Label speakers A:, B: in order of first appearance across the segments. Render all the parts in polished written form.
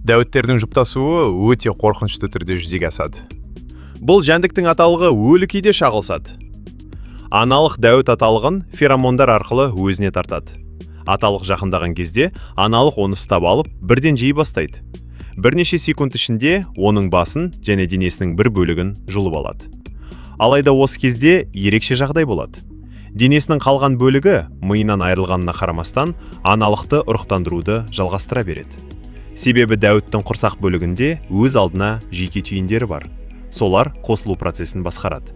A: дәуіттердің жұптасуы өте қорқынышты түрде жүзеге асады. Бұл жәндіктің аталығы өлі күйде шағылсады. Аналық дәуіт аталығын феромондар арқылы өзіне тартады. Аталық жақындаған кезде аналық оны ұстап алып, бірден жей бастайды. Бірнеше секунд ішінде оның басын және денесінің бір бөлігін жұлып алады. Алайда осы кезде ерекше жағдай болады. Денесінің қалған бөлігі миынан айырылғанына қарамастан аналықты ұрықтандыруды жалғастыра береді. Себебі дәуіттің құрсақ бөлігінде өз алдына жеке түйіндері бар. Солар қосылу процесін басқарады.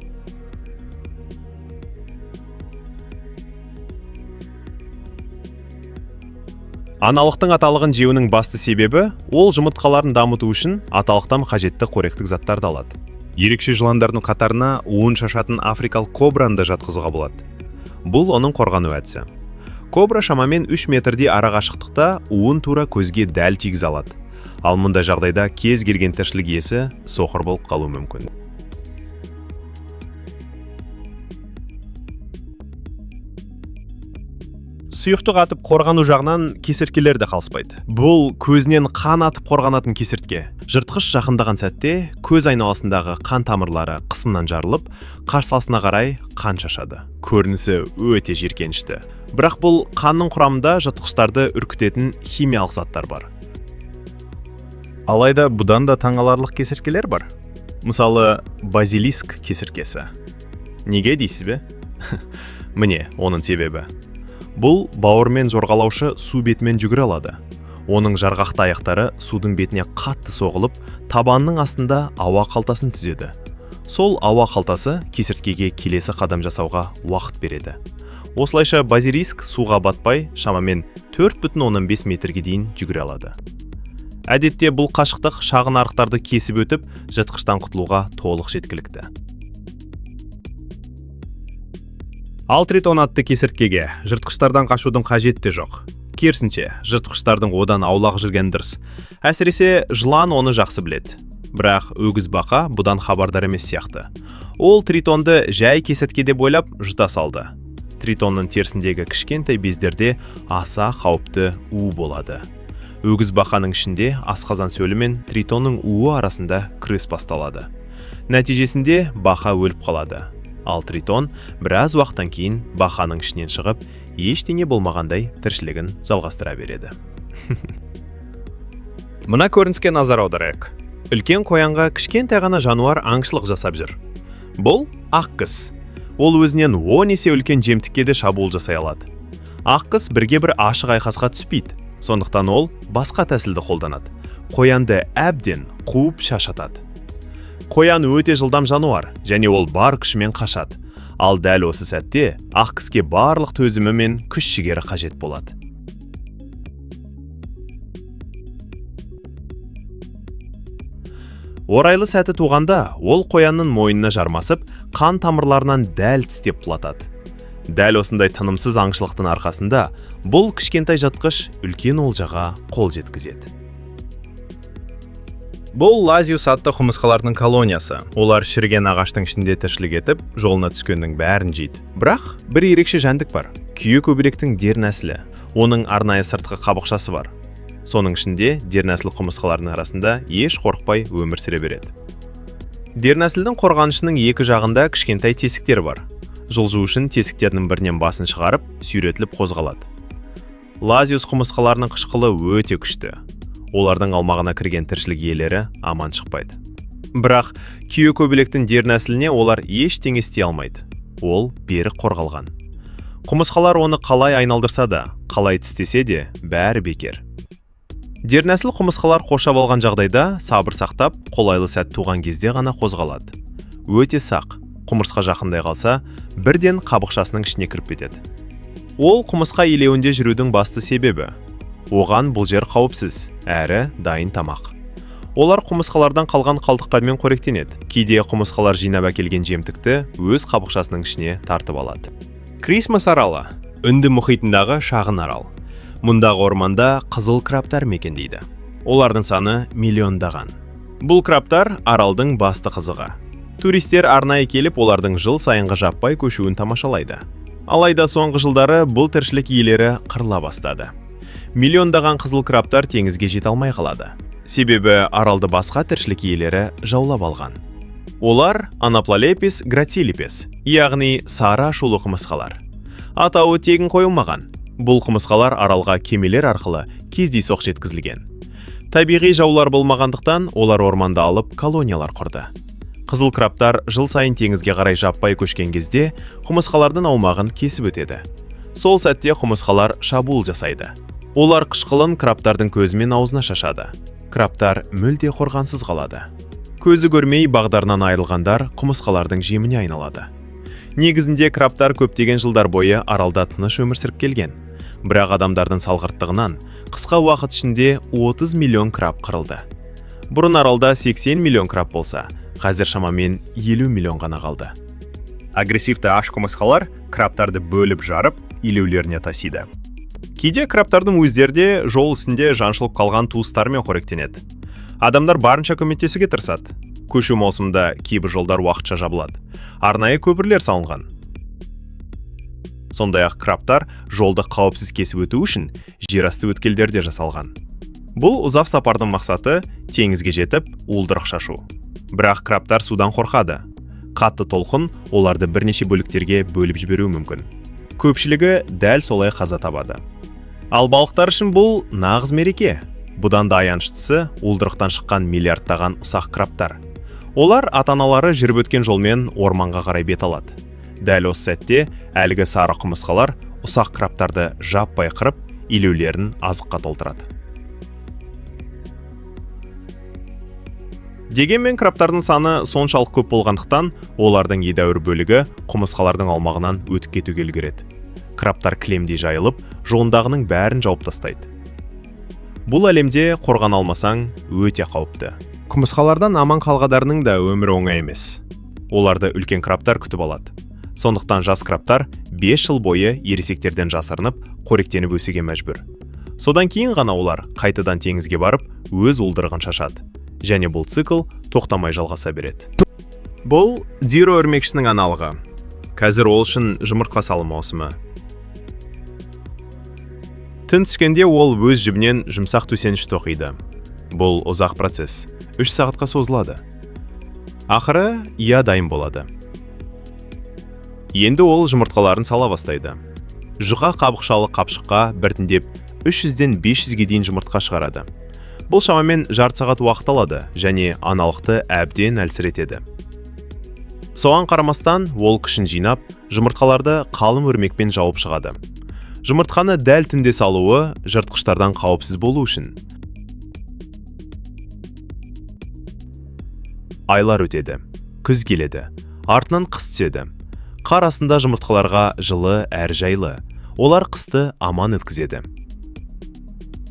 A: Аналықтың аталығын жеуінің басты себебі ол жұмыртқаларын дамыту үшін аталықтан қажетті қоректік заттарды алады. Ерекше жыландардың қатарына уын шашатын африкалық кобраны да жатқызуға болады. Бұл оның қорғану әдісі. Кобра шамамен 3 метрдей ара қашықтықта уын тура көзге дәл тигізе алады. Ал мұндай жағдайда кез келген тіршілік иесі соқыр болып қалуы мүмкін. Сұйықтық атып қорғану жағынан кесірткелер де қалыспайды. Бұл көзінен қан атып қорғанатын кесіртке. Жыртқыш жақындаған сәтте көз айналасындағы қан тамырлары қысымнан жарылып, қарсыласына қарай қан шашады. Көрінісі өте жиіркенішті. Бірақ бұл қанның құрамында жыртқыштарды үркітетін химиялық заттар бар. Алайда бұдан да таңғаларлық кесірткелер бар. Мысалы, базилиск кесірткесі. Неге дейсіз бе? Міне, оның себебі. Бұл бауырмен жорғалаушы су бетімен жүгіре алады. Оның жарғақты аяқтары судың бетіне қатты соғылып, табанның астында ауа қалтасын түзеді. Сол ауа қалтасы кесірткеге келесі қадам жасауға уақыт береді. Осылайша базилиск суға батпай, шамамен 4,15 метрге дейін жүгіре алады. Әдетте бұл қашықтық шағын арықтарды кесіп өтіп, жыртқыштан құтылуға толық жеткілікті. Ал тритон атты кесірткеге жыртқыштардан қашудың қажеті жоқ. Керісінше, жыртқыштардың одан аулақ жүрген дұрыс. Әсіресе жылан оны жақсы біледі. Бірақ өгіз бақа бұдан хабардар емес сияқты. Ол тритонды жай кесіртке деп ойлап жұта салды. Тритонның терісіндегі кішкентай бездерде аса қауіпті у болады. Өгіз бақаның ішінде асқазан сөлі мен тритонның уы арасында күрес басталады. Нәтижесінде бақа өліп қалады. Ал тритон біраз уақыттан кейін бақаның ішінен шығып, ештеңе болмағандай тіршілігін жалғастыра береді. Мына көрініске назар аударайық. Үлкен қоянға кішкентай ғана жануар аңшылық жасап жүр. Бұл аққыз. Ол өзінен 10 есе үлкен жемтікке де шабуыл жасай алады. Аққыз бірге-бір ашық айқасқа түспейді. Сондықтан ол басқа тәсілді қолданады. Қоянды әбден қуып шашатады. Қоян өте жылдам жануар, және ол бар күшімен қашады. Ал дәл осы сәтте аққызге барлық төзімі мен күш-жігері қажет болады. Орайлы сәті туғанда, ол қоянның мойнына жармасып, қан тамырларынан дәл тістеп құлатады. Дәл осындай тынымсыз аңшылықтың арқасында бұл кішкентай жыртқыш үлкен олжаға қол жеткізеді. Бұл лазиус атты құмырсқалардың колониясы. Олар шіріген ағаштың ішінде тіршілік етіп, жолына түскеннің бәрін жейді. Бірақ бір ерекше жәндік бар. Күйекөбелектің дернәсілі. Оның арнайы сыртқы қабықшасы бар. Соның ішінде дернәсіл құмырсқалардың арасында еш қорықпай өмір сүре береді. Дернәсілдің қорғанышының екі жағында кішкентай тесіктер бар. Жылжу үшін тесіктердің бірінен басын шығарып, сүйретіліп қозғалады. Лазиус құмырсқаларының қышқылы өте күшті. Олардың алмағына кірген тіршілік иелері аман шықпайды. Бірақ күйекөбелектің дернәсіліне олар ештеңе істей алмайды. Ол берік қорғалған. Құмырсқалар оны қалай айналдырса да, қалай тістесе де, бәрі бекер. Дернәсіл құмырсқалар қоршап алған жағдайда сабыр сақтап, қолайлы сәт туған кезде ғана қозғалады. Өте сақ, құмырсқа жақындай қалса, бірден қабықшасының ішіне кіріп кетеді. Ол құмырсқа илеуінде жүрудің басты себебі. Оған бұл жер қауіпсіз, әрі дайын тамақ. Олар құмырсқалардан қалған қалдықтармен қоректенеді. Кейде құмырсқалар жинап әкелген жемтікті өз қабықшасының ішіне тартып алады. Крисмас аралы – Үнді мұхитындағы шағын арал. Мұндағы орманда қызыл крабтар мекендейді. Олардың саны миллиондаған. Бұл крабтар аралдың басты қызығы. Туристер арнайы келіп, олардың жыл сайынғы жаппай көшуін тамашалайды. Алайда соңғы жылдары бұл тіршілік иелері қырыла бастады. Миллиондаған қызыл крабтар теңізге жете алмай қалады. себебі аралды басқа тіршілік иелері жаулап алған. Олар Анаплалепис гратилипес, яғни сары ашулы құмырсқалар. Атауы тегін қойылмаған. Бұл құмырсқалар аралға кемелер арқылы кездейсоқ жеткізілген. Табиғи жаулар болмағандықтан олар орманда алып колониялар құрды. Қызыл крабтар жыл сайын теңізге қарай жаппай көшкен кезде құмырсқалардың аумағын кесіп өтеді. Сол сәтте құмырсқалар шабуыл жасайды. Олар қышқылын крабтардың көзі мен аузына шашады. Крабтар мүлде қорғансыз қалады. Көзі көрмей бағдарынан айырылғандар құмырсқалардың жеміне айналады. Негізінде крабтар көптеген жылдар бойы аралда тыныш өмір сүріп келген. Бірақ адамдардың салғырттығынан қысқа уақыт ішінде 30 миллион краб қырылды. Бұрын аралда 80 миллион краб болса, қазір шамамен 50 миллион ғана қалды. Агрессивті аш құмырсқалар крабтарды бөліп жарып, илеулеріне тасиды. Кейде крабтардың өздерде жол үстінде жаншылып қалған туыстарымен қоректенеді. Адамдар барынша көмектесуге тырысады. Көшу маусымында кейбір жолдар уақытша жабылады. Арнайы көпірлер салынған. Сондай-ақ крабтар жолды қауіпсіз кесіп өту үшін жерасты өткелдер де жасалған. Бұл ұзақ сапардың мақсаты теңізге жетіп, уылдырық шашу. Бірақ крабтар судан қорқады. Қатты толқын оларды бірнеше бөліктерге бөліп жіберуі мүмкін. Көпшілігі дәл солай қаза табады. Ал балықтар үшін бұл нағыз мереке. Бұдан да аянышытысы уылдырықтан шыққан миллиардтаған ұсақ крабтар. Олар ата-аналары жүріп өткен жолмен орманға қарай бет алады. Дәл осы сәтте әлгі сары құмырсқалар ұсақ крабтарды жаппай қырып, илеулерін азыққа толтырады. Дегенмен крабтардың саны соншалық көп болғандықтан, олардың едәуір бөлігі құмырсқалардың аумағынан өтіп кетуге үлгереді. Крабтар кілемдей жайылып, жолындағының бәрін жауып тастайды. Бұл әлемде қорғана алмасаң өте қауіпті. Құмырсқалардан аман қалғандарының да өмірі оңай емес. Оларды үлкен крабтар күтіп алады. Сондықтан жас крабтар 5 жыл бойы ересектерден жасырынып, қоректеніп өсуге мәжбүр. Содан кейін ғана олар қайтадан теңізге барып, өз уылдырығын шашады. Және бұл цикл тоқтамай жалғаса береді. Бұл Диро өрмекшісінің аналығы. Қазір ол үшін жұмыртқа салу маусымы. Түн түскенде ол өз жібінен жұмсақ төсеніш тоқиды. Бұл ұзақ процесс. 3 сағатқа созылады. Ақыры иә дайын болады. Енді ол жұмыртқаларын сала бастайды. Жұқа қабықшалы қапшыққа біртіндеп 300-ден 500-ге дейін жұмыртқа шығарады. Бұл шамамен жарты сағат уақыт алады және аналықты әбден әлсіретеді. Соған қарамастан ол күшін жинап, жұмыртқаларды қалың өрмекпен жауып шығады. Жұмыртқаны дәл түнде салуы жыртқыштардан қауіпсіз болу үшін. Айлар өтеді, күз келеді, артынан қыс түседі. Қар астында жұмыртқаларға жылы әр жайлы. Олар қысты аман өткізеді.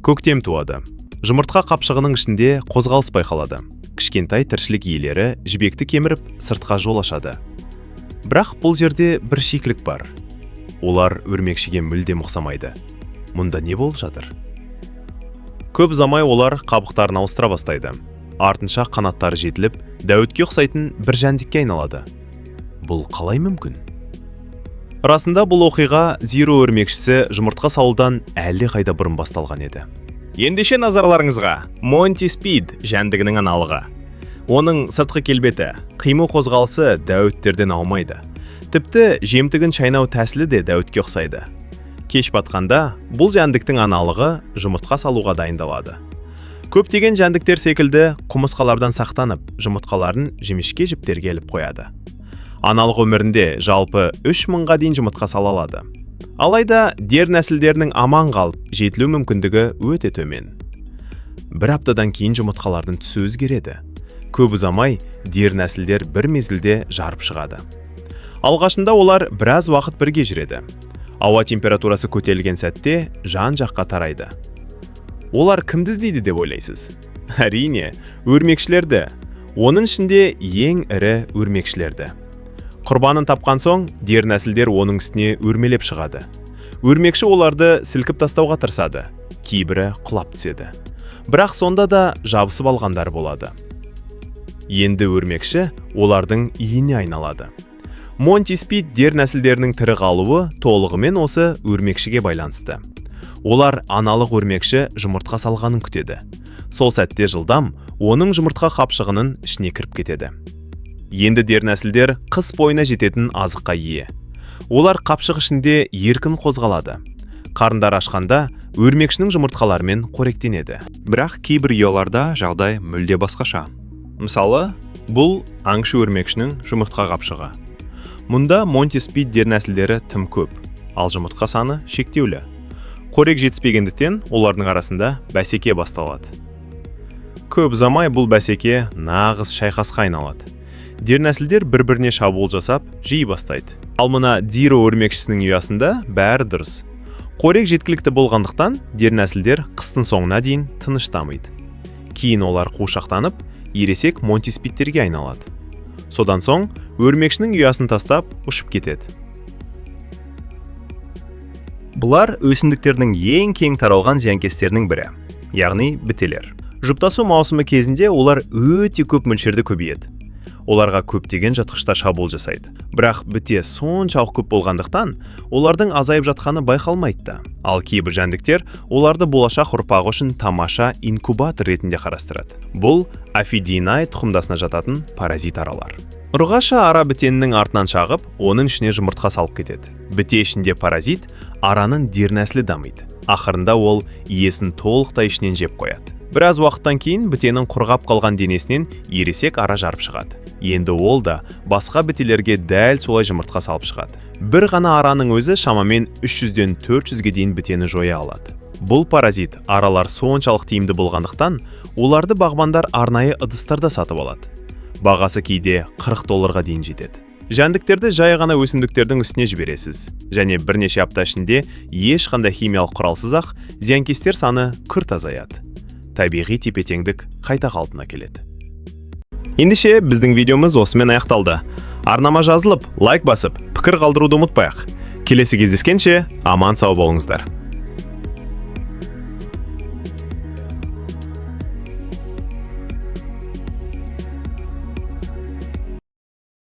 A: Көктем туады. Жұмыртқа қапшығының ішінде қозғалыс байқалады. Кішкентай тіршілік иелері жібекті кеміріп сыртқа жол ашады. Бірақ бұл жерде бір шикілік бар. Олар өрмекшіге мүлдем ұқсамайды. Мұнда не болып жатыр? Көп ұзамай олар қабықтарын ауыстыра бастайды. Артынша қанаттары жетіліп, дәуітке ұқсайтын бір жәндікке айналады. Бұл қалай мүмкін? Расында бұл оқиға Диро өрмекшісі жұмыртқа салудан әлде қайда бұрын басталған еді. Ендеше назарларыңызға Монти Спид жәндігінің аналығы. Оның сыртқы келбеті, қимыл қозғалысы дәуіттерден аумайды. Тіпті жемтігін шайнау тәсілі де дәуітке ұқсайды. Кеш батқанда бұл жәндіктің аналығы жұмыртқа салуға дайындалады. Көптеген жәндіктер секілді құмырсқалардан сақтанып, жұмыртқаларын жемішке жіптерге іліп қояды. Аналық өмірінде жалпы 3000-ға дейін жұмыртқа сала алады. Алайда дер нәсілдерінің аман қалып, жетілу мүмкіндігі өте төмен. Бір аптадан кейін жұмыртқалардың түсі өзгереді. Көп ұзамай дер нәсілдер бір мезгілде жарып шығады. Алғашында олар біраз уақыт бірге жүреді. Ауа температурасы көтерілген сәтте жан жаққа тарайды. Олар кімді іздейді деп ойлайсыз? Әрине, өрмекшілерді. Оның ішінде ең ірі өрмекшілерді. Құрбанын тапқан соң, дер нәсілдер оның үстіне өрмелеп шығады. Өрмекші оларды сілкіп тастауға тырысады. Кейбірі құлап түседі. Бірақ сонда да жабысып алғандар болады. Енді өрмекші олардың иіне айналады. Монти Спид дер нәсілдерінің тірі қалуы толығымен осы өрмекшіге байланысты. Олар аналық өрмекші жұмыртқа салғанын күтеді. сол сәтте жылдам оның жұмыртқа қапшығының ішіне кіріп кетеді. Енді дернәсілдер қыс бойына жететін азыққа ие. Олар қапшық ішінде еркін қозғалады. Қарындар ашқанда өрмекшінің жұмыртқаларымен қоректенеді.
B: Бірақ кейбір ұяларда жағдай мүлде басқаша.
A: Мысалы, бұл аңшы өрмекшінің жұмыртқа қапшығы. Мұнда Монтиспид дернәсілдері тым көп, ал жұмыртқа саны шектеулі. Қорек жетіспегендіктен олардың арасында бәсеке басталады. Көп ұзамай бұл бәсеке нағыз шайқасқа айналады. Дернәсілдер бір-біріне шабуыл жасап, жей бастайды. Ал мына Диро өрмекшісінің ұясында бәрі дұрыс. Қорек жеткілікті болғандықтан дернәсілдер қыстың соңына дейін тыныштамайды. Кейін олар қуышақтанып, ересек Монтиспидтерге айналады. Содан соң өрмекшінің ұясын тастап ұшып кетеді.
B: Бұлар өсімдіктердің ең кең таралған зиянкестерінің бірі, яғни бітелер.
A: Жұптасу маусымы кезінде олар өте көп мөлшерде көбейеді. Оларға көптеген жыртқыштар шабуыл жасайды. Бірақ біте соншалық көп болғандықтан, олардың азайып жатқаны байқалмайды. Ал кейбір жәндіктер оларды болашақ ұрпағы үшін тамаша инкубатор ретінде қарастырады. Бұл Aphidiinae тұқымдасына жататын паразит аралар. Ұрғашы ара бітенінің артынан шағып, оның ішіне жұмыртқа салып кетеді. Біте ішінде паразит араның дернәсілі дамиды. Ақырында ол иесін толықтай ішінен жеп қояды. Біраз уақыттан кейін бітенің құрғап қалған денесінен ересек ара жарып шығады. Енді ол да басқа бітелерге дәл солай жұмыртқа салып шығады. Бір ғана араның өзі шамамен 300-ден 400-ге дейін бітені жоя алады. Бұл паразит аралар соншалық тиімді болғандықтан, оларды бағбандар арнайы ыдыстарда сатып алады. Бағасы кейде $40 дейін жетеді. Жәндіктерді жай ғана өсімдіктердің үстіне жібересіз, және бірнеше апта ішінде ешқандай химиялық құралсыз-ақ зиянкестер саны күрт азаяды. Табиғи тепе-теңдік қайта қалпына келеді. Ендеше біздің видеомыз осымен аяқталды. Арнама жазылып, лайк басып, пікір қалдыруды ұмытпайық. Келесі кездескенше аман сау болыңыздар.